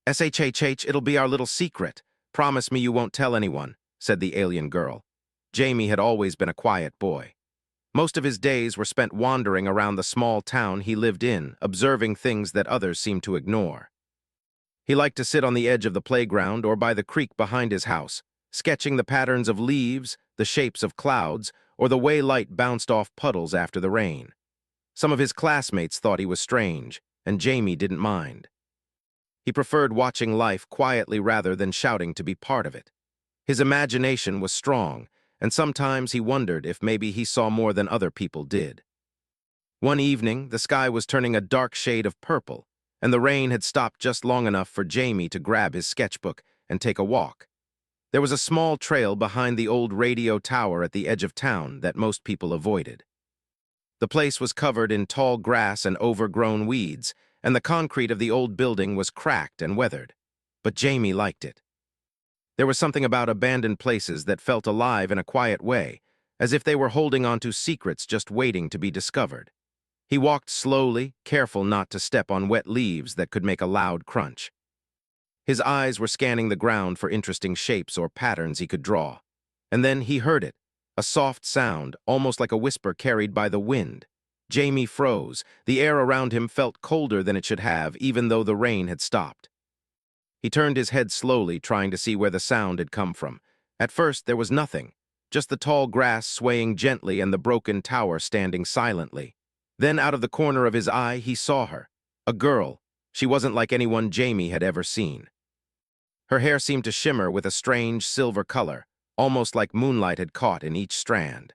"SHHH, it'll be our little secret. Promise me you won't tell anyone," said the alien girl. Jamie had always been a quiet boy. Most of his days were spent wandering around the small town he lived in, observing things that others seemed to ignore. He liked to sit on the edge of the playground or by the creek behind his house, sketching the patterns of leaves, the shapes of clouds, or the way light bounced off puddles after the rain. Some of his classmates thought he was strange, and Jamie didn't mind. He preferred watching life quietly rather than shouting to be part of it. His imagination was strong, and sometimes he wondered if maybe he saw more than other people did. One evening, the sky was turning a dark shade of purple, and the rain had stopped just long enough for Jamie to grab his sketchbook and take a walk. There was a small trail behind the old radio tower at the edge of town that most people avoided. The place was covered in tall grass and overgrown weeds, and the concrete of the old building was cracked and weathered. But Jamie liked it. There was something about abandoned places that felt alive in a quiet way, as if they were holding on to secrets just waiting to be discovered. He walked slowly, careful not to step on wet leaves that could make a loud crunch. His eyes were scanning the ground for interesting shapes or patterns he could draw. And then he heard it, a soft sound, almost like a whisper carried by the wind. Jamie froze. The air around him felt colder than it should have, even though the rain had stopped. He turned his head slowly, trying to see where the sound had come from. At first, there was nothing, just the tall grass swaying gently and the broken tower standing silently. Then, out of the corner of his eye, he saw her. A girl. She wasn't like anyone Jamie had ever seen. Her hair seemed to shimmer with a strange silver color, almost like moonlight had caught in each strand.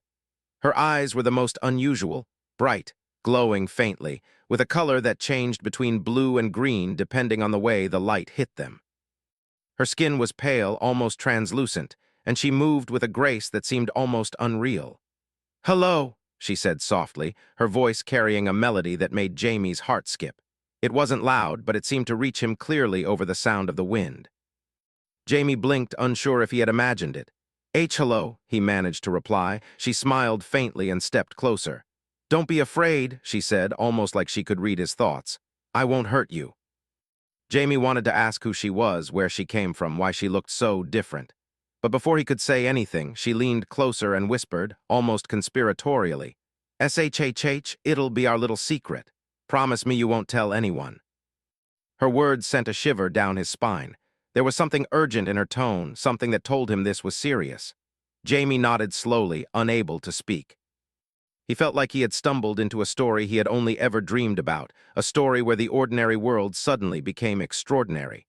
Her eyes were the most unusual, bright, glowing faintly, with a color that changed between blue and green depending on the way the light hit them. Her skin was pale, almost translucent, and she moved with a grace that seemed almost unreal. "Hello," she said softly, her voice carrying a melody that made Jamie's heart skip. It wasn't loud, but it seemed to reach him clearly over the sound of the wind. Jamie blinked, unsure if he had imagined it. "Hello," he managed to reply. She smiled faintly and stepped closer. "Don't be afraid," she said, almost like she could read his thoughts. "I won't hurt you." Jamie wanted to ask who she was, where she came from, why she looked so different. But before he could say anything, she leaned closer and whispered, almost conspiratorially, "SHHH, it'll be our little secret. Promise me you won't tell anyone." Her words sent a shiver down his spine. There was something urgent in her tone, something that told him this was serious. Jamie nodded slowly, unable to speak. He felt like he had stumbled into a story he had only ever dreamed about, a story where the ordinary world suddenly became extraordinary.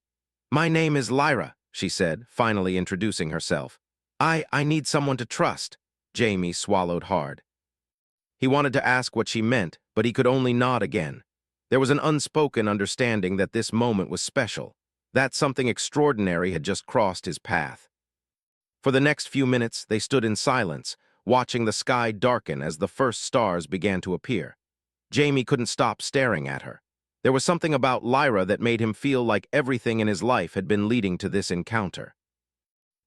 "My name is Lyra," she said, finally introducing herself. I need someone to trust." Jamie swallowed hard. He wanted to ask what she meant, but he could only nod again. There was an unspoken understanding that this moment was special, that something extraordinary had just crossed his path. For the next few minutes, they stood in silence, watching the sky darken as the first stars began to appear. Jamie couldn't stop staring at her. There was something about Lyra that made him feel like everything in his life had been leading to this encounter.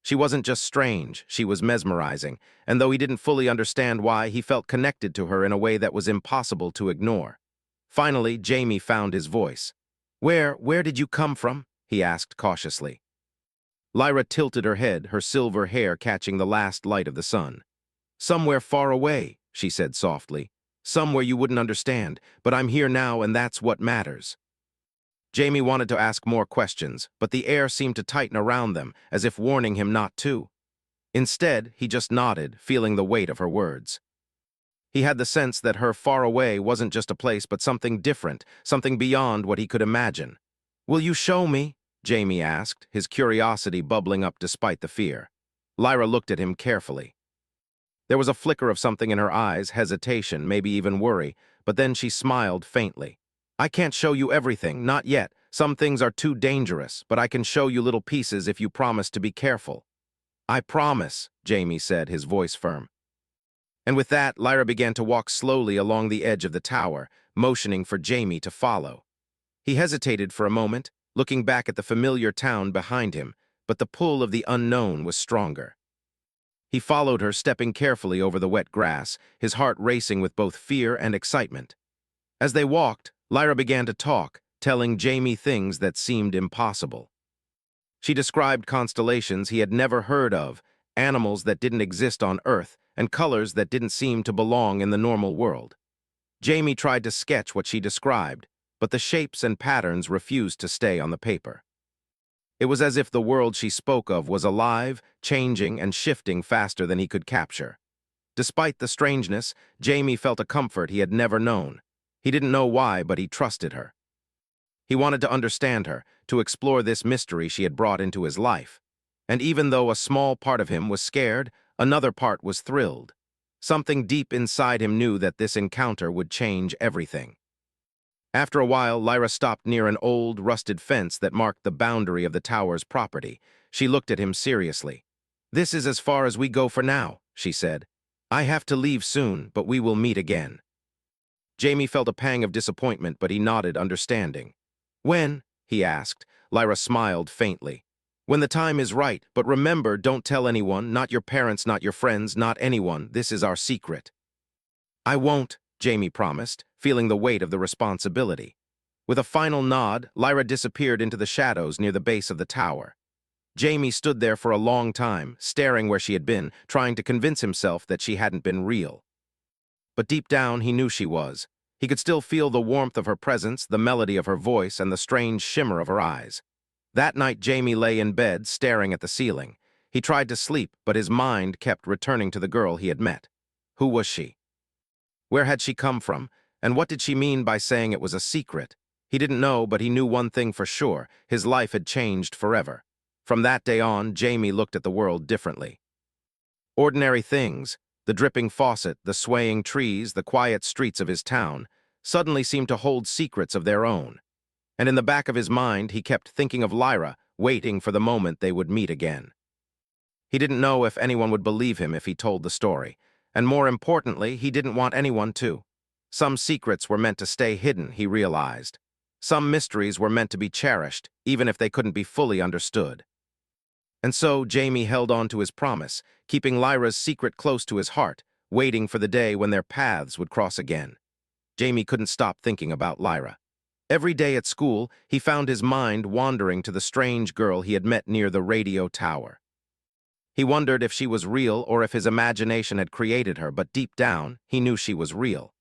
She wasn't just strange, she was mesmerizing, and though he didn't fully understand why, he felt connected to her in a way that was impossible to ignore. Finally, Jamie found his voice. Where did you come from?" he asked cautiously. Lyra tilted her head, her silver hair catching the last light of the sun. "Somewhere far away," she said softly. "Somewhere you wouldn't understand, but I'm here now and that's what matters." Jamie wanted to ask more questions, but the air seemed to tighten around them, as if warning him not to. Instead, he just nodded, feeling the weight of her words. He had the sense that her far away wasn't just a place but something different, something beyond what he could imagine. "Will you show me?" Jamie asked, his curiosity bubbling up despite the fear. Lyra looked at him carefully. There was a flicker of something in her eyes, hesitation, maybe even worry, but then she smiled faintly. "I can't show you everything, not yet. Some things are too dangerous, but I can show you little pieces if you promise to be careful." "I promise," Jamie said, his voice firm. And with that, Lyra began to walk slowly along the edge of the tower, motioning for Jamie to follow. He hesitated for a moment, looking back at the familiar town behind him, but the pull of the unknown was stronger. He followed her, stepping carefully over the wet grass, his heart racing with both fear and excitement. As they walked, Lyra began to talk, telling Jamie things that seemed impossible. She described constellations he had never heard of, animals that didn't exist on Earth, and colors that didn't seem to belong in the normal world. Jamie tried to sketch what she described, but the shapes and patterns refused to stay on the paper. It was as if the world she spoke of was alive, changing, and shifting faster than he could capture. Despite the strangeness, Jamie felt a comfort he had never known. He didn't know why, but he trusted her. He wanted to understand her, to explore this mystery she had brought into his life. And even though a small part of him was scared, another part was thrilled. Something deep inside him knew that this encounter would change everything. After a while, Lyra stopped near an old, rusted fence that marked the boundary of the tower's property. She looked at him seriously. "This is as far as we go for now," she said. "I have to leave soon, but we will meet again." Jamie felt a pang of disappointment, but he nodded, understanding. "When?" he asked. Lyra smiled faintly. "When the time is right, but remember, don't tell anyone, not your parents, not your friends, not anyone. This is our secret." "I won't," Jamie promised, feeling the weight of the responsibility. With a final nod, Lyra disappeared into the shadows near the base of the tower. Jamie stood there for a long time, staring where she had been, trying to convince himself that she hadn't been real. But deep down, he knew she was. He could still feel the warmth of her presence, the melody of her voice, and the strange shimmer of her eyes. That night, Jamie lay in bed, staring at the ceiling. He tried to sleep, but his mind kept returning to the girl he had met. Who was she? Where had she come from? And what did she mean by saying it was a secret? He didn't know, but he knew one thing for sure. His life had changed forever. From that day on, Jamie looked at the world differently. Ordinary things, the dripping faucet, the swaying trees, the quiet streets of his town, suddenly seemed to hold secrets of their own. And in the back of his mind, he kept thinking of Lyra, waiting for the moment they would meet again. He didn't know if anyone would believe him if he told the story. And more importantly, he didn't want anyone to. Some secrets were meant to stay hidden, he realized. Some mysteries were meant to be cherished, even if they couldn't be fully understood. And so Jamie held on to his promise, keeping Lyra's secret close to his heart, waiting for the day when their paths would cross again. Jamie couldn't stop thinking about Lyra. Every day at school, he found his mind wandering to the strange girl he had met near the radio tower. He wondered if she was real or if his imagination had created her, but deep down, he knew she was real.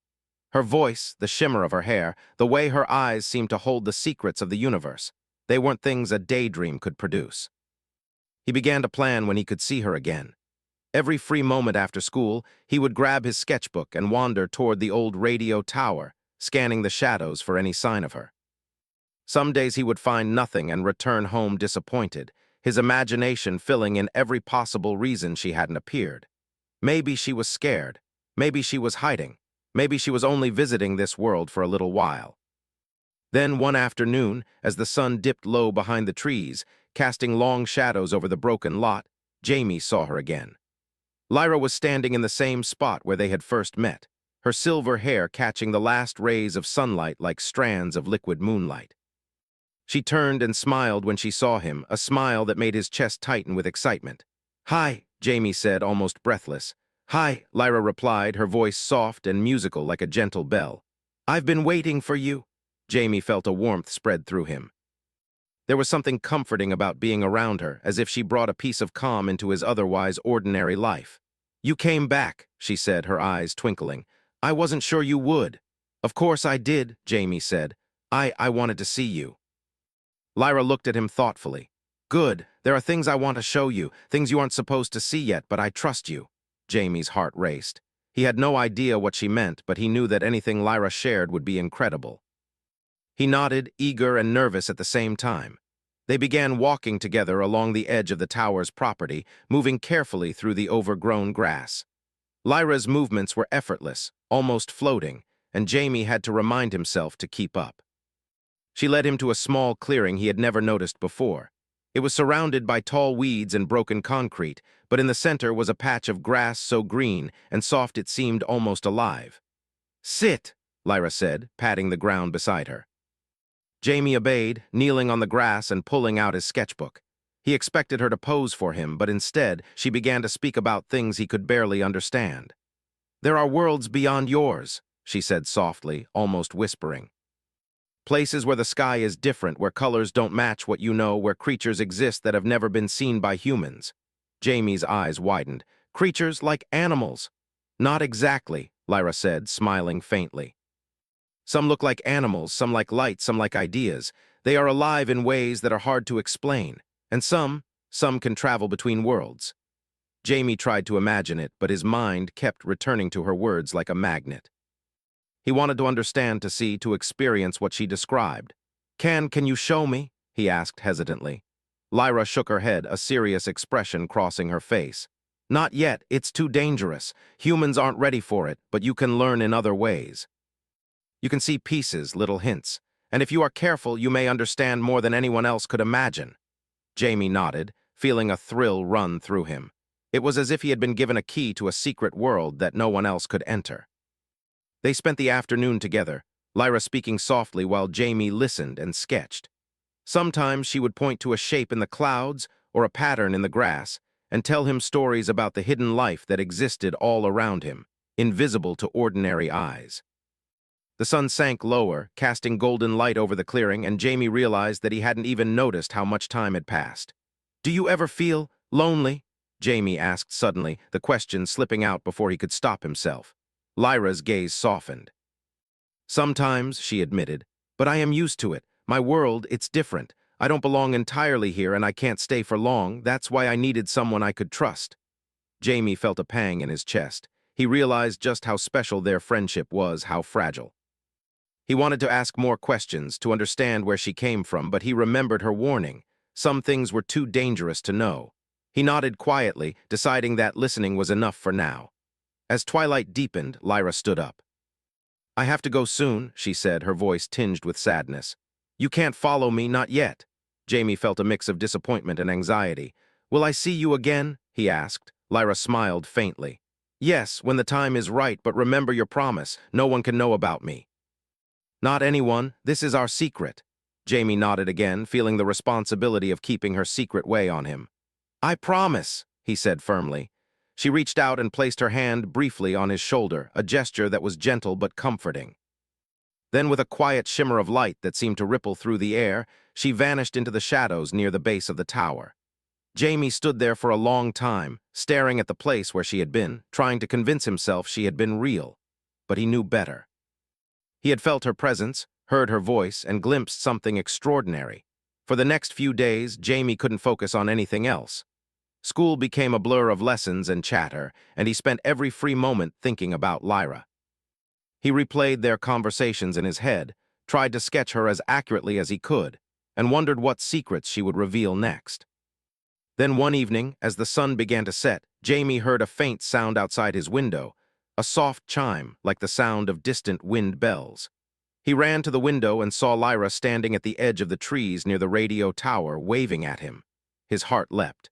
Her voice, the shimmer of her hair, the way her eyes seemed to hold the secrets of the universe. They weren't things a daydream could produce. He began to plan when he could see her again. Every free moment after school, he would grab his sketchbook and wander toward the old radio tower, scanning the shadows for any sign of her. Some days he would find nothing and return home disappointed, his imagination filling in every possible reason she hadn't appeared. Maybe she was scared. Maybe she was hiding. Maybe she was only visiting this world for a little while. Then one afternoon, as the sun dipped low behind the trees, casting long shadows over the broken lot, Jamie saw her again. Lyra was standing in the same spot where they had first met, her silver hair catching the last rays of sunlight like strands of liquid moonlight. She turned and smiled when she saw him, a smile that made his chest tighten with excitement. "Hi," Jamie said, almost breathless. "Hi," Lyra replied, her voice soft and musical like a gentle bell. "I've been waiting for you." Jamie felt a warmth spread through him. There was something comforting about being around her, as if she brought a piece of calm into his otherwise ordinary life. "You came back," she said, her eyes twinkling. "I wasn't sure you would." "Of course I did," Jamie said. I wanted to see you." Lyra looked at him thoughtfully. "Good. There are things I want to show you, things you aren't supposed to see yet, but I trust you." Jamie's heart raced. He had no idea what she meant, but he knew that anything Lyra shared would be incredible. He nodded, eager and nervous at the same time. They began walking together along the edge of the tower's property, moving carefully through the overgrown grass. Lyra's movements were effortless, almost floating, and Jamie had to remind himself to keep up. She led him to a small clearing he had never noticed before. It was surrounded by tall weeds and broken concrete, but in the center was a patch of grass so green and soft it seemed almost alive. "Sit," Lyra said, patting the ground beside her. Jamie obeyed, kneeling on the grass and pulling out his sketchbook. He expected her to pose for him, but instead, she began to speak about things he could barely understand. "There are worlds beyond yours," she said softly, almost whispering. Places where the sky is different, where colors don't match what you know, where creatures exist that have never been seen by humans. Jamie's eyes widened. Creatures like animals. Not exactly, Lyra said, smiling faintly. Some look like animals, some like light, some like ideas. They are alive in ways that are hard to explain. And some can travel between worlds. Jamie tried to imagine it, but his mind kept returning to her words like a magnet. He wanted to understand, to see, to experience what she described. Can you show me?" he asked hesitantly. Lyra shook her head, a serious expression crossing her face. "Not yet, it's too dangerous. Humans aren't ready for it, but you can learn in other ways. You can see pieces, little hints, and if you are careful, you may understand more than anyone else could imagine." Jamie nodded, feeling a thrill run through him. It was as if he had been given a key to a secret world that no one else could enter. They spent the afternoon together, Lyra speaking softly while Jamie listened and sketched. Sometimes she would point to a shape in the clouds or a pattern in the grass and tell him stories about the hidden life that existed all around him, invisible to ordinary eyes. The sun sank lower, casting golden light over the clearing, and Jamie realized that he hadn't even noticed how much time had passed. "Do you ever feel lonely?" Jamie asked suddenly, the question slipping out before he could stop himself. Lyra's gaze softened. "Sometimes," she admitted, "but I am used to it. My world, it's different. I don't belong entirely here and I can't stay for long. That's why I needed someone I could trust." Jamie felt a pang in his chest. He realized just how special their friendship was, how fragile. He wanted to ask more questions, to understand where she came from, but he remembered her warning. Some things were too dangerous to know. He nodded quietly, deciding that listening was enough for now. As twilight deepened, Lyra stood up. "I have to go soon," she said, her voice tinged with sadness. "You can't follow me, not yet." Jamie felt a mix of disappointment and anxiety. "Will I see you again?" he asked. Lyra smiled faintly. "Yes, when the time is right, but remember your promise. No one can know about me." "Not anyone. This is our secret." Jamie nodded again, feeling the responsibility of keeping her secret weigh on him. "I promise," he said firmly. She reached out and placed her hand briefly on his shoulder, a gesture that was gentle but comforting. Then, with a quiet shimmer of light that seemed to ripple through the air, she vanished into the shadows near the base of the tower. Jamie stood there for a long time, staring at the place where she had been, trying to convince himself she had been real. But he knew better. He had felt her presence, heard her voice, and glimpsed something extraordinary. For the next few days, Jamie couldn't focus on anything else. School became a blur of lessons and chatter, and he spent every free moment thinking about Lyra. He replayed their conversations in his head, tried to sketch her as accurately as he could, and wondered what secrets she would reveal next. Then one evening, as the sun began to set, Jamie heard a faint sound outside his window, a soft chime like the sound of distant wind bells. He ran to the window and saw Lyra standing at the edge of the trees near the radio tower, waving at him. His heart leapt.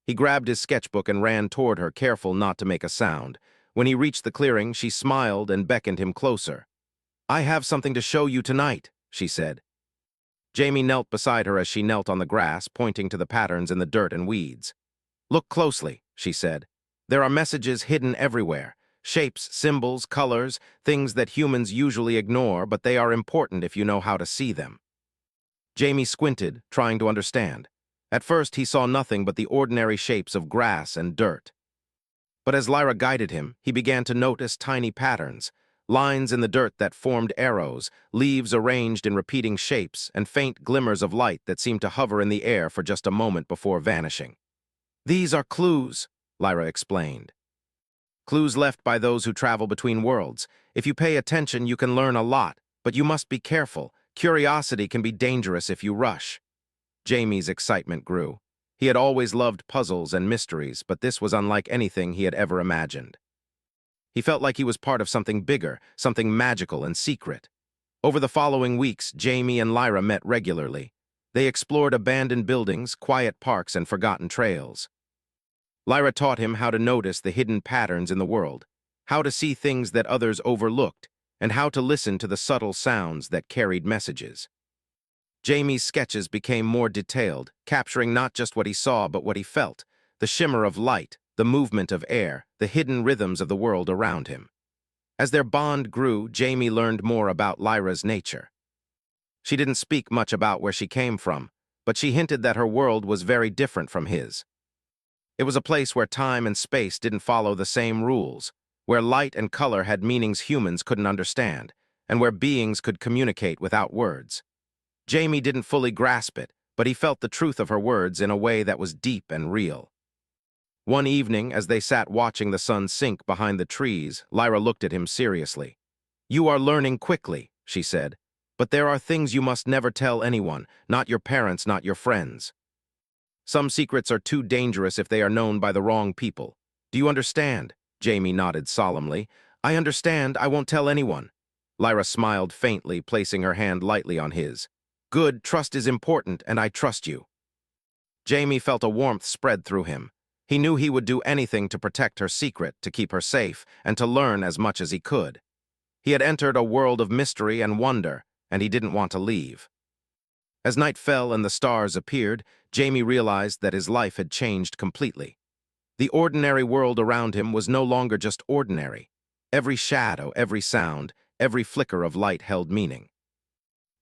He grabbed his sketchbook and ran toward her, careful not to make a sound. When he reached the clearing, she smiled and beckoned him closer. "I have something to show you tonight," she said. Jamie knelt beside her as she knelt on the grass, pointing to the patterns in the dirt and weeds. "Look closely," she said. "There are messages hidden everywhere. Shapes, symbols, colors, things that humans usually ignore, but they are important if you know how to see them." Jamie squinted, trying to understand. At first, he saw nothing but the ordinary shapes of grass and dirt. But as Lyra guided him, he began to notice tiny patterns, lines in the dirt that formed arrows, leaves arranged in repeating shapes, and faint glimmers of light that seemed to hover in the air for just a moment before vanishing. "These are clues," Lyra explained. "Clues left by those who travel between worlds. If you pay attention, you can learn a lot, but you must be careful. Curiosity can be dangerous if you rush." Jamie's excitement grew. He had always loved puzzles and mysteries, but this was unlike anything he had ever imagined. He felt like he was part of something bigger, something magical and secret. Over the following weeks, Jamie and Lyra met regularly. They explored abandoned buildings, quiet parks, and forgotten trails. Lyra taught him how to notice the hidden patterns in the world, how to see things that others overlooked, and how to listen to the subtle sounds that carried messages. Jamie's sketches became more detailed, capturing not just what he saw but what he felt, the shimmer of light, the movement of air, the hidden rhythms of the world around him. As their bond grew, Jamie learned more about Lyra's nature. She didn't speak much about where she came from, but she hinted that her world was very different from his. It was a place where time and space didn't follow the same rules, where light and color had meanings humans couldn't understand, and where beings could communicate without words. Jamie didn't fully grasp it, but he felt the truth of her words in a way that was deep and real. One evening, as they sat watching the sun sink behind the trees, Lyra looked at him seriously. "You are learning quickly," she said, "but there are things you must never tell anyone, not your parents, not your friends. Some secrets are too dangerous if they are known by the wrong people. Do you understand?" Jamie nodded solemnly. "I understand. I won't tell anyone." Lyra smiled faintly, placing her hand lightly on his. "Good, trust is important, and I trust you." Jamie felt a warmth spread through him. He knew he would do anything to protect her secret, to keep her safe, and to learn as much as he could. He had entered a world of mystery and wonder, and he didn't want to leave. As night fell and the stars appeared, Jamie realized that his life had changed completely. The ordinary world around him was no longer just ordinary. Every shadow, every sound, every flicker of light held meaning.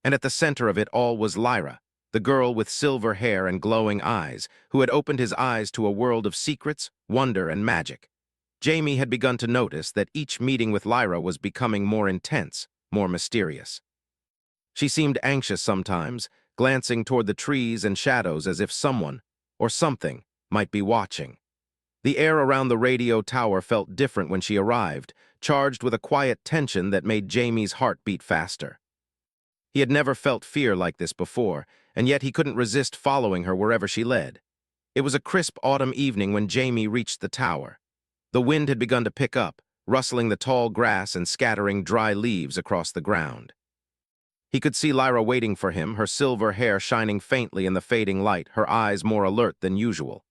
And at the center of it all was Lyra, the girl with silver hair and glowing eyes, who had opened his eyes to a world of secrets, wonder, and magic. Jamie had begun to notice that each meeting with Lyra was becoming more intense, more mysterious. She seemed anxious sometimes, glancing toward the trees and shadows as if someone, or something, might be watching. The air around the radio tower felt different when she arrived, charged with a quiet tension that made Jamie's heart beat faster. He had never felt fear like this before, and yet he couldn't resist following her wherever she led. It was a crisp autumn evening when Jamie reached the tower. The wind had begun to pick up, rustling the tall grass and scattering dry leaves across the ground. He could see Lyra waiting for him, her silver hair shining faintly in the fading light, her eyes more alert than usual.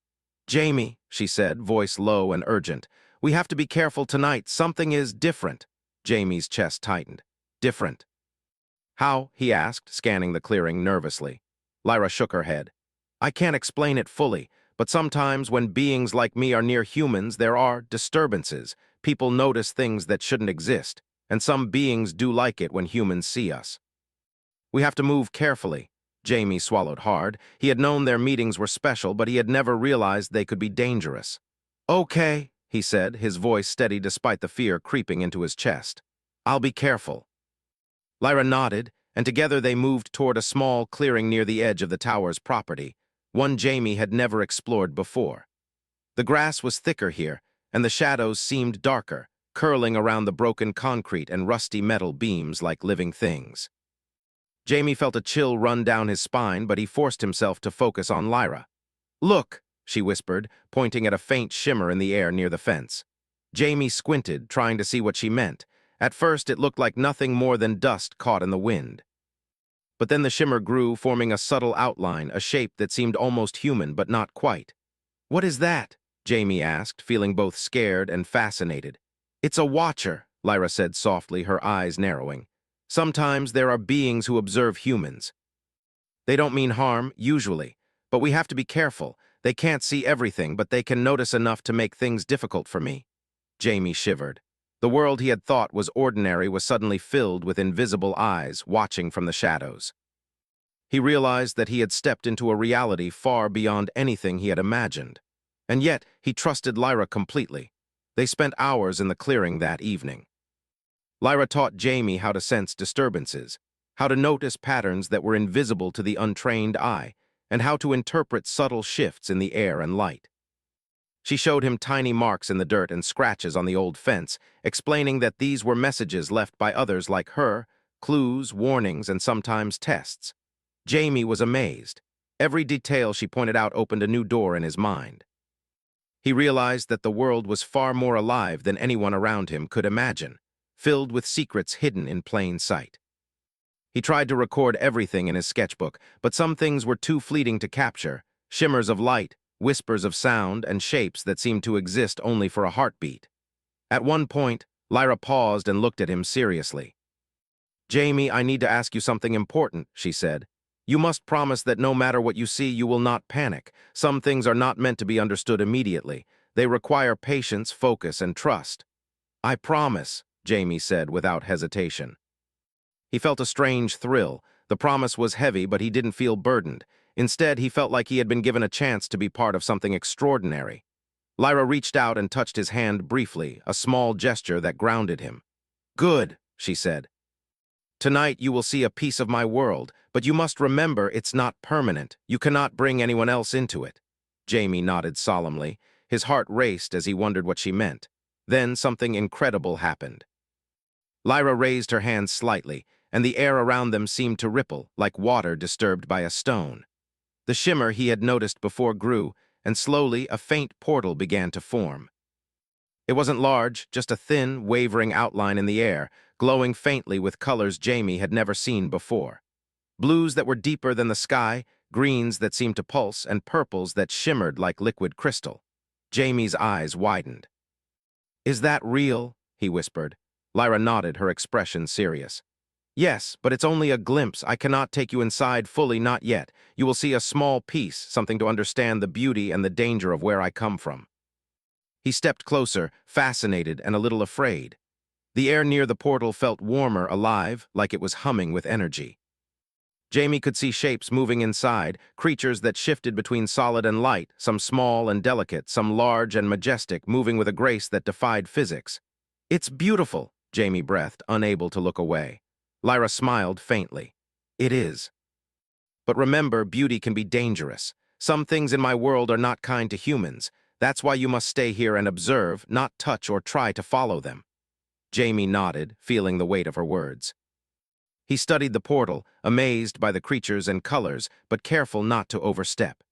"Jamie," she said, voice low and urgent, "we have to be careful tonight. Something is different." Jamie's chest tightened. "Different?" "How?" he asked, scanning the clearing nervously. Lyra shook her head. "I can't explain it fully, but sometimes when beings like me are near humans, there are disturbances. People notice things that shouldn't exist, and some beings do like it when humans see us. We have to move carefully." Jamie swallowed hard. He had known their meetings were special, but he had never realized they could be dangerous. "Okay," he said, his voice steady despite the fear creeping into his chest. "I'll be careful." Lyra nodded, and together they moved toward a small clearing near the edge of the tower's property, one Jamie had never explored before. The grass was thicker here, and the shadows seemed darker, curling around the broken concrete and rusty metal beams like living things. Jamie felt a chill run down his spine, but he forced himself to focus on Lyra. "Look," she whispered, pointing at a faint shimmer in the air near the fence. Jamie squinted, trying to see what she meant. At first, it looked like nothing more than dust caught in the wind. But then the shimmer grew, forming a subtle outline, a shape that seemed almost human, but not quite. "What is that?" Jamie asked, feeling both scared and fascinated. "It's a watcher," Lyra said softly, her eyes narrowing. "Sometimes there are beings who observe humans. They don't mean harm, usually, but we have to be careful. They can't see everything, but they can notice enough to make things difficult for me." Jamie shivered. The world he had thought was ordinary was suddenly filled with invisible eyes watching from the shadows. He realized that he had stepped into a reality far beyond anything he had imagined. And yet, he trusted Lyra completely. They spent hours in the clearing that evening. Lyra taught Jamie how to sense disturbances, how to notice patterns that were invisible to the untrained eye, and how to interpret subtle shifts in the air and light. She showed him tiny marks in the dirt and scratches on the old fence, explaining that these were messages left by others like her, clues, warnings, and sometimes tests. Jamie was amazed. Every detail she pointed out opened a new door in his mind. He realized that the world was far more alive than anyone around him could imagine, filled with secrets hidden in plain sight. He tried to record everything in his sketchbook, but some things were too fleeting to capture: shimmers of light, whispers of sound, and shapes that seemed to exist only for a heartbeat. At one point, Lyra paused and looked at him seriously. "Jamie, I need to ask you something important," she said. "You must promise that no matter what you see, you will not panic. Some things are not meant to be understood immediately. They require patience, focus, and trust." "I promise," Jamie said without hesitation. He felt a strange thrill, The promise was heavy, but he didn't feel burdened. Instead, he felt like he had been given a chance to be part of something extraordinary. Lyra reached out and touched his hand briefly, a small gesture that grounded him. "Good," she said. "Tonight you will see a piece of my world, but you must remember it's not permanent. You cannot bring anyone else into it." Jamie nodded solemnly. His heart raced as he wondered what she meant. Then something incredible happened. Lyra raised her hands slightly, and the air around them seemed to ripple, like water disturbed by a stone. The shimmer he had noticed before grew, and slowly a faint portal began to form. It wasn't large, just a thin, wavering outline in the air, glowing faintly with colors Jamie had never seen before. Blues that were deeper than the sky, greens that seemed to pulse, and purples that shimmered like liquid crystal. Jamie's eyes widened. "Is that real?" he whispered. Lyra nodded, her expression serious. "Yes, but it's only a glimpse. I cannot take you inside fully, not yet. You will see a small piece, something to understand the beauty and the danger of where I come from." He stepped closer, fascinated and a little afraid. The air near the portal felt warmer, alive, like it was humming with energy. Jamie could see shapes moving inside, creatures that shifted between solid and light, some small and delicate, some large and majestic, moving with a grace that defied physics. "It's beautiful," Jamie breathed, unable to look away. Lyra smiled faintly. "It is. But remember, beauty can be dangerous. Some things in my world are not kind to humans. That's why you must stay here and observe, not touch or try to follow them." Jamie nodded, feeling the weight of her words. He studied the portal, amazed by the creatures and colors, but careful not to overstep.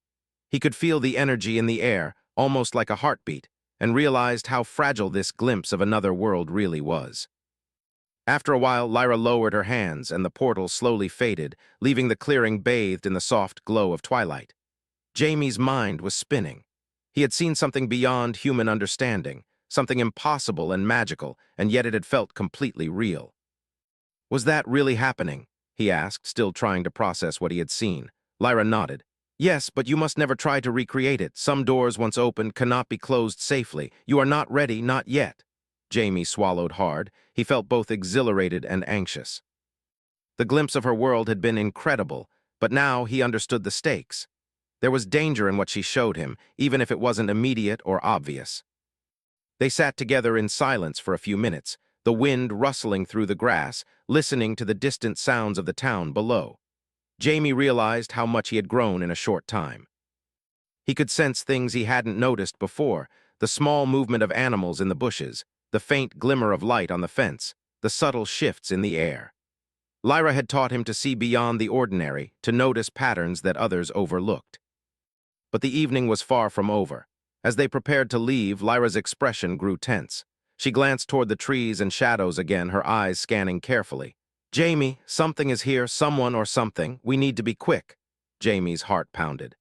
He could feel the energy in the air, almost like a heartbeat, and realized how fragile this glimpse of another world really was. After a while, Lyra lowered her hands, and the portal slowly faded, leaving the clearing bathed in the soft glow of twilight. Jamie's mind was spinning. He had seen something beyond human understanding, something impossible and magical, and yet it had felt completely real. "Was that really happening?" he asked, still trying to process what he had seen. Lyra nodded. "Yes, but you must never try to recreate it. Some doors, once opened, cannot be closed safely. You are not ready, not yet." Jamie swallowed hard. He felt both exhilarated and anxious. The glimpse of her world had been incredible, but now he understood the stakes. There was danger in what she showed him, even if it wasn't immediate or obvious. They sat together in silence for a few minutes, the wind rustling through the grass, listening to the distant sounds of the town below. Jamie realized how much he had grown in a short time. He could sense things he hadn't noticed before, the small movement of animals in the bushes, the faint glimmer of light on the fence, the subtle shifts in the air. Lyra had taught him to see beyond the ordinary, to notice patterns that others overlooked. But the evening was far from over. As they prepared to leave, Lyra's expression grew tense. She glanced toward the trees and shadows again, her eyes scanning carefully. "Jamie, something is here, someone or something. We need to be quick." Jamie's heart pounded.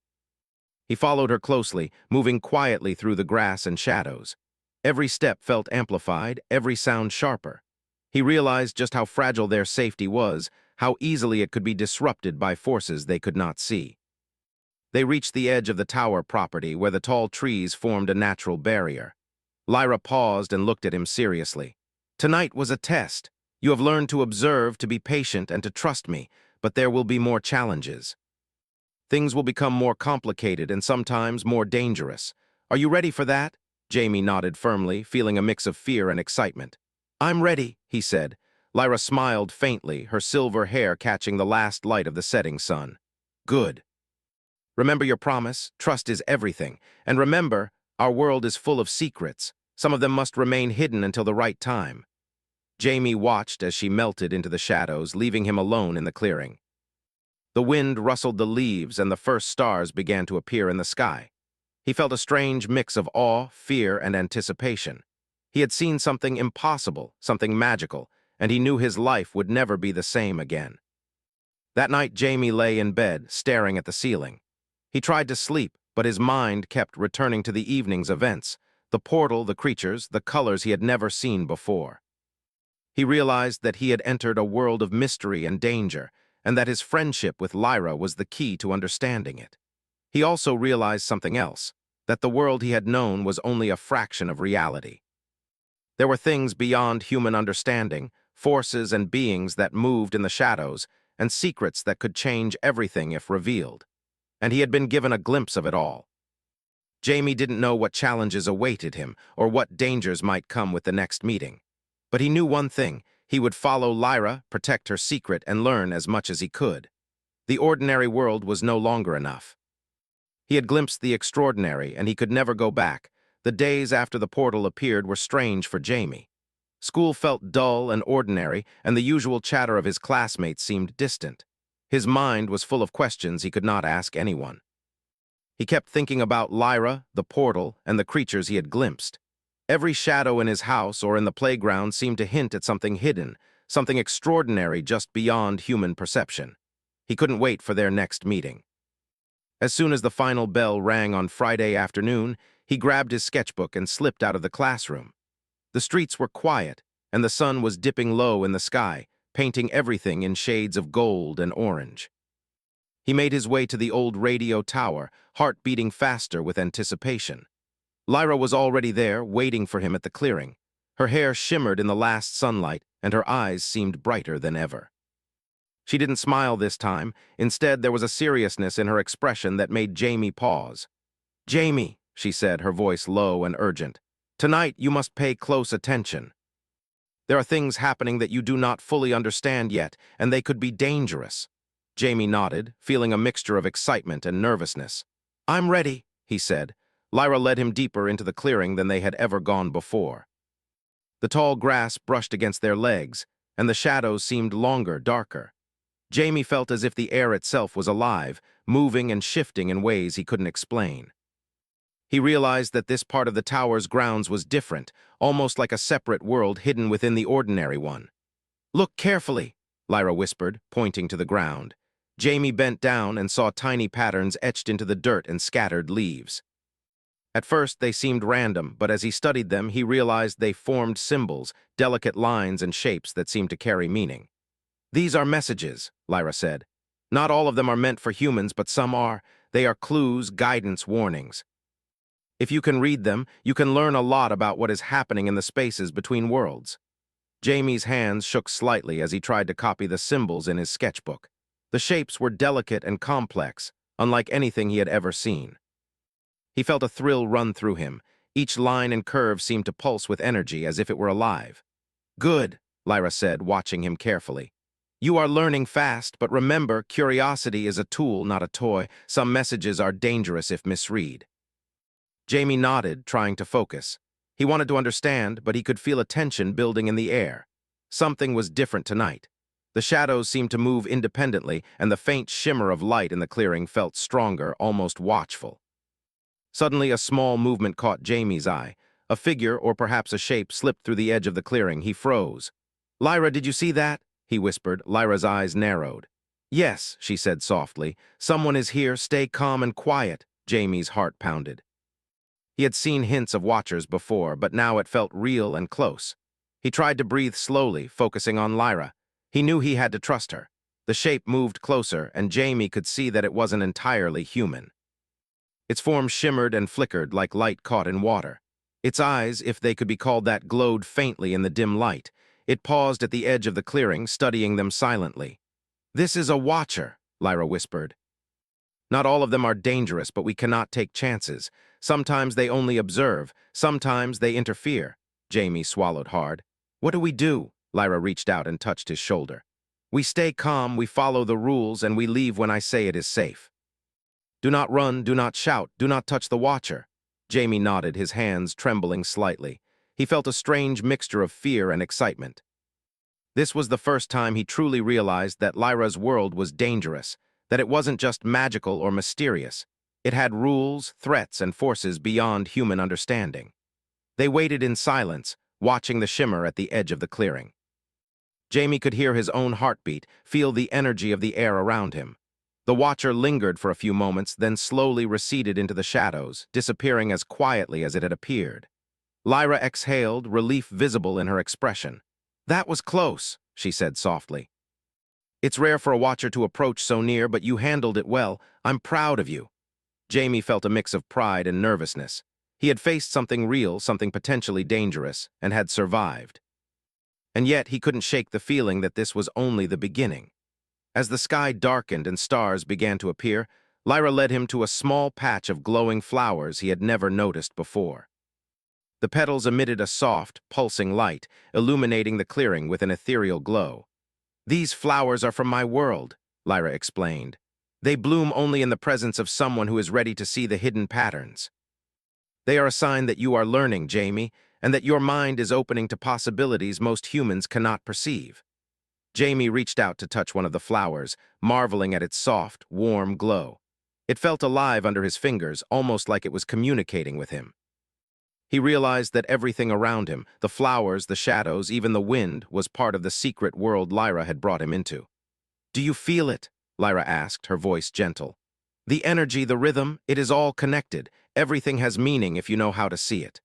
He followed her closely, moving quietly through the grass and shadows. Every step felt amplified, every sound sharper. He realized just how fragile their safety was, how easily it could be disrupted by forces they could not see. They reached the edge of the tower property, where the tall trees formed a natural barrier. Lyra paused and looked at him seriously. "Tonight was a test. You have learned to observe, to be patient, and to trust me, but there will be more challenges. Things will become more complicated and sometimes more dangerous. Are you ready for that?" Jamie nodded firmly, feeling a mix of fear and excitement. "I'm ready," he said. Lyra smiled faintly, her silver hair catching the last light of the setting sun. "Good. Remember your promise, trust is everything. And remember, our world is full of secrets. Some of them must remain hidden until the right time." Jamie watched as she melted into the shadows, leaving him alone in the clearing. The wind rustled the leaves and the first stars began to appear in the sky. He felt a strange mix of awe, fear, and anticipation. He had seen something impossible, something magical, and he knew his life would never be the same again. That night, Jamie lay in bed, staring at the ceiling. He tried to sleep, but his mind kept returning to the evening's events, the portal, the creatures, the colors he had never seen before. He realized that he had entered a world of mystery and danger, and that his friendship with Lyra was the key to understanding it. He also realized something else, that the world he had known was only a fraction of reality. There were things beyond human understanding, forces and beings that moved in the shadows, and secrets that could change everything if revealed. And he had been given a glimpse of it all. Jamie didn't know what challenges awaited him or what dangers might come with the next meeting. But he knew one thing: he would follow Lyra, protect her secret, and learn as much as he could. The ordinary world was no longer enough. He had glimpsed the extraordinary, and he could never go back. The days after the portal appeared were strange for Jamie. School felt dull and ordinary, and the usual chatter of his classmates seemed distant. His mind was full of questions he could not ask anyone. He kept thinking about Lyra, the portal, and the creatures he had glimpsed. Every shadow in his house or in the playground seemed to hint at something hidden, something extraordinary just beyond human perception. He couldn't wait for their next meeting. As soon as the final bell rang on Friday afternoon, he grabbed his sketchbook and slipped out of the classroom. The streets were quiet, and the sun was dipping low in the sky, painting everything in shades of gold and orange. He made his way to the old radio tower, heart beating faster with anticipation. Lyra was already there, waiting for him at the clearing. Her hair shimmered in the last sunlight, and her eyes seemed brighter than ever. She didn't smile this time. Instead, there was a seriousness in her expression that made Jamie pause. "Jamie," she said, her voice low and urgent, "tonight you must pay close attention. There are things happening that you do not fully understand yet, and they could be dangerous." Jamie nodded, feeling a mixture of excitement and nervousness. "I'm ready," he said. Lyra led him deeper into the clearing than they had ever gone before. The tall grass brushed against their legs, and the shadows seemed longer, darker. Jamie felt as if the air itself was alive, moving and shifting in ways he couldn't explain. He realized that this part of the tower's grounds was different, almost like a separate world hidden within the ordinary one. "Look carefully," Lyra whispered, pointing to the ground. Jamie bent down and saw tiny patterns etched into the dirt and scattered leaves. At first, they seemed random, but as he studied them, he realized they formed symbols, delicate lines and shapes that seemed to carry meaning. "These are messages," Lyra said. "Not all of them are meant for humans, but some are. They are clues, guidance, warnings. If you can read them, you can learn a lot about what is happening in the spaces between worlds." Jamie's hands shook slightly as he tried to copy the symbols in his sketchbook. The shapes were delicate and complex, unlike anything he had ever seen. He felt a thrill run through him. Each line and curve seemed to pulse with energy as if it were alive. "Good," Lyra said, watching him carefully. "You are learning fast, but remember, curiosity is a tool, not a toy. Some messages are dangerous if misread." Jamie nodded, trying to focus. He wanted to understand, but he could feel a tension building in the air. Something was different tonight. The shadows seemed to move independently, and the faint shimmer of light in the clearing felt stronger, almost watchful. Suddenly, a small movement caught Jamie's eye. A figure, or perhaps a shape, slipped through the edge of the clearing. He froze. "Lyra, did you see that?" he whispered. Lyra's eyes narrowed. "Yes," she said softly. "Someone is here. Stay calm and quiet." Jamie's heart pounded. He had seen hints of watchers before, but now it felt real and close. He tried to breathe slowly, focusing on Lyra. He knew he had to trust her. The shape moved closer, and Jamie could see that it wasn't entirely human. Its form shimmered and flickered like light caught in water. Its eyes, if they could be called that, glowed faintly in the dim light. It paused at the edge of the clearing, studying them silently. "This is a watcher," Lyra whispered. "Not all of them are dangerous, but we cannot take chances. Sometimes they only observe, sometimes they interfere." Jamie swallowed hard. "What do we do?" Lyra reached out and touched his shoulder. "We stay calm, we follow the rules, and we leave when I say it is safe. Do not run, do not shout, do not touch the watcher." Jamie nodded, his hands trembling slightly. He felt a strange mixture of fear and excitement. This was the first time he truly realized that Lyra's world was dangerous, that it wasn't just magical or mysterious. It had rules, threats, and forces beyond human understanding. They waited in silence, watching the shimmer at the edge of the clearing. Jamie could hear his own heartbeat, feel the energy of the air around him. The watcher lingered for a few moments, then slowly receded into the shadows, disappearing as quietly as it had appeared. Lyra exhaled, relief visible in her expression. "That was close," she said softly. "It's rare for a watcher to approach so near, but you handled it well. I'm proud of you." Jamie felt a mix of pride and nervousness. He had faced something real, something potentially dangerous, and had survived. And yet he couldn't shake the feeling that this was only the beginning. As the sky darkened and stars began to appear, Lyra led him to a small patch of glowing flowers he had never noticed before. The petals emitted a soft, pulsing light, illuminating the clearing with an ethereal glow. "These flowers are from my world," Lyra explained. "They bloom only in the presence of someone who is ready to see the hidden patterns. They are a sign that you are learning, Jamie, and that your mind is opening to possibilities most humans cannot perceive." Jamie reached out to touch one of the flowers, marveling at its soft, warm glow. It felt alive under his fingers, almost like it was communicating with him. He realized that everything around him, the flowers, the shadows, even the wind, was part of the secret world Lyra had brought him into. "Do you feel it?" Lyra asked, her voice gentle. "The energy, the rhythm, it is all connected. Everything has meaning if you know how to see it."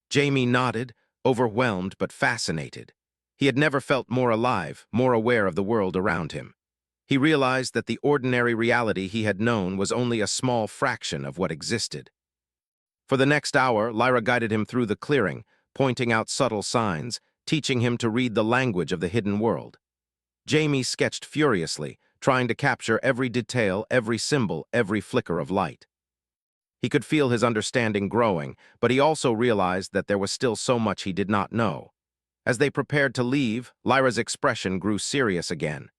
Jamie nodded, overwhelmed but fascinated. He had never felt more alive, more aware of the world around him. He realized that the ordinary reality he had known was only a small fraction of what existed. For the next hour, Lyra guided him through the clearing, pointing out subtle signs, teaching him to read the language of the hidden world. Jamie sketched furiously, trying to capture every detail, every symbol, every flicker of light. He could feel his understanding growing, but he also realized that there was still so much he did not know. As they prepared to leave, Lyra's expression grew serious again.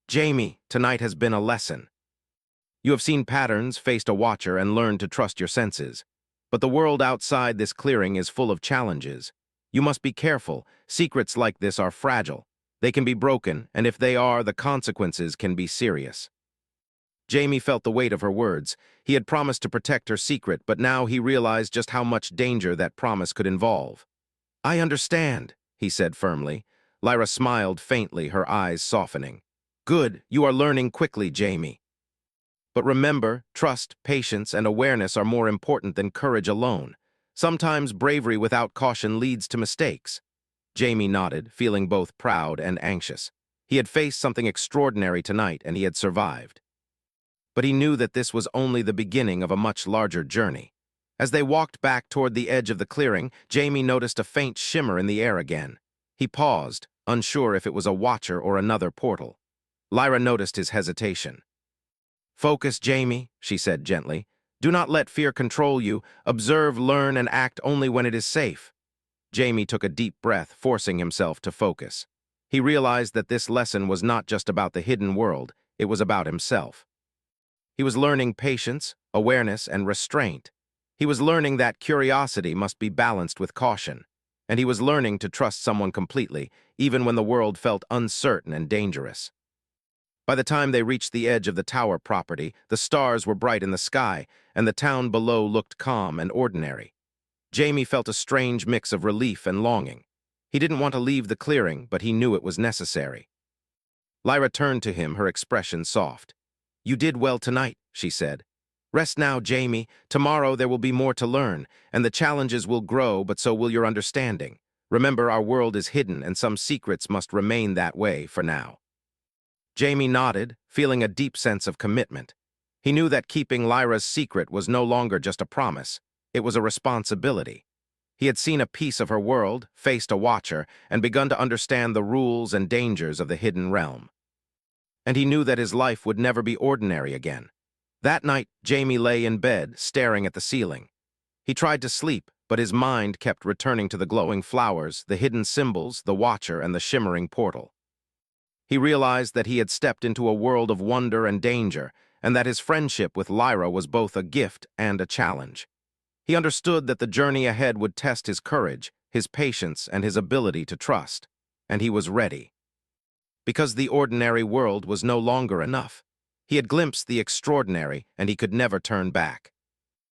"Jamie, tonight has been a lesson. You have seen patterns, faced a watcher, and learned to trust your senses. But the world outside this clearing is full of challenges. You must be careful. Secrets like this are fragile. They can be broken, and if they are, the consequences can be serious." Jamie felt the weight of her words. He had promised to protect her secret, but now he realized just how much danger that promise could involve. "I understand," he said firmly. Lyra smiled faintly, her eyes softening. "Good, you are learning quickly, Jamie. But remember, trust, patience, and awareness are more important than courage alone. Sometimes bravery without caution leads to mistakes." Jamie nodded, feeling both proud and anxious. He had faced something extraordinary tonight, and he had survived. But he knew that this was only the beginning of a much larger journey. As they walked back toward the edge of the clearing, Jamie noticed a faint shimmer in the air again. He paused, unsure if it was a watcher or another portal. Lyra noticed his hesitation. "Focus, Jamie," she said gently. "Do not let fear control you. Observe, learn, and act only when it is safe." Jamie took a deep breath, forcing himself to focus. He realized that this lesson was not just about the hidden world, it was about himself. He was learning patience, awareness, and restraint. He was learning that curiosity must be balanced with caution. And he was learning to trust someone completely, even when the world felt uncertain and dangerous. By the time they reached the edge of the tower property, the stars were bright in the sky, and the town below looked calm and ordinary. Jamie felt a strange mix of relief and longing. He didn't want to leave the clearing, but he knew it was necessary. Lyra turned to him, her expression soft. "You did well tonight," she said. "Rest now, Jamie. Tomorrow there will be more to learn, and the challenges will grow, but so will your understanding. Remember, our world is hidden, and some secrets must remain that way for now." Jamie nodded, feeling a deep sense of commitment. He knew that keeping Lyra's secret was no longer just a promise. It was a responsibility. He had seen a piece of her world, faced a watcher, and begun to understand the rules and dangers of the hidden realm. And he knew that his life would never be ordinary again. That night, Jamie lay in bed, staring at the ceiling. He tried to sleep, but his mind kept returning to the glowing flowers, the hidden symbols, the watcher, and the shimmering portal. He realized that he had stepped into a world of wonder and danger, and that his friendship with Lyra was both a gift and a challenge. He understood that the journey ahead would test his courage, his patience, and his ability to trust, and he was ready. Because the ordinary world was no longer enough. He had glimpsed the extraordinary, and he could never turn back.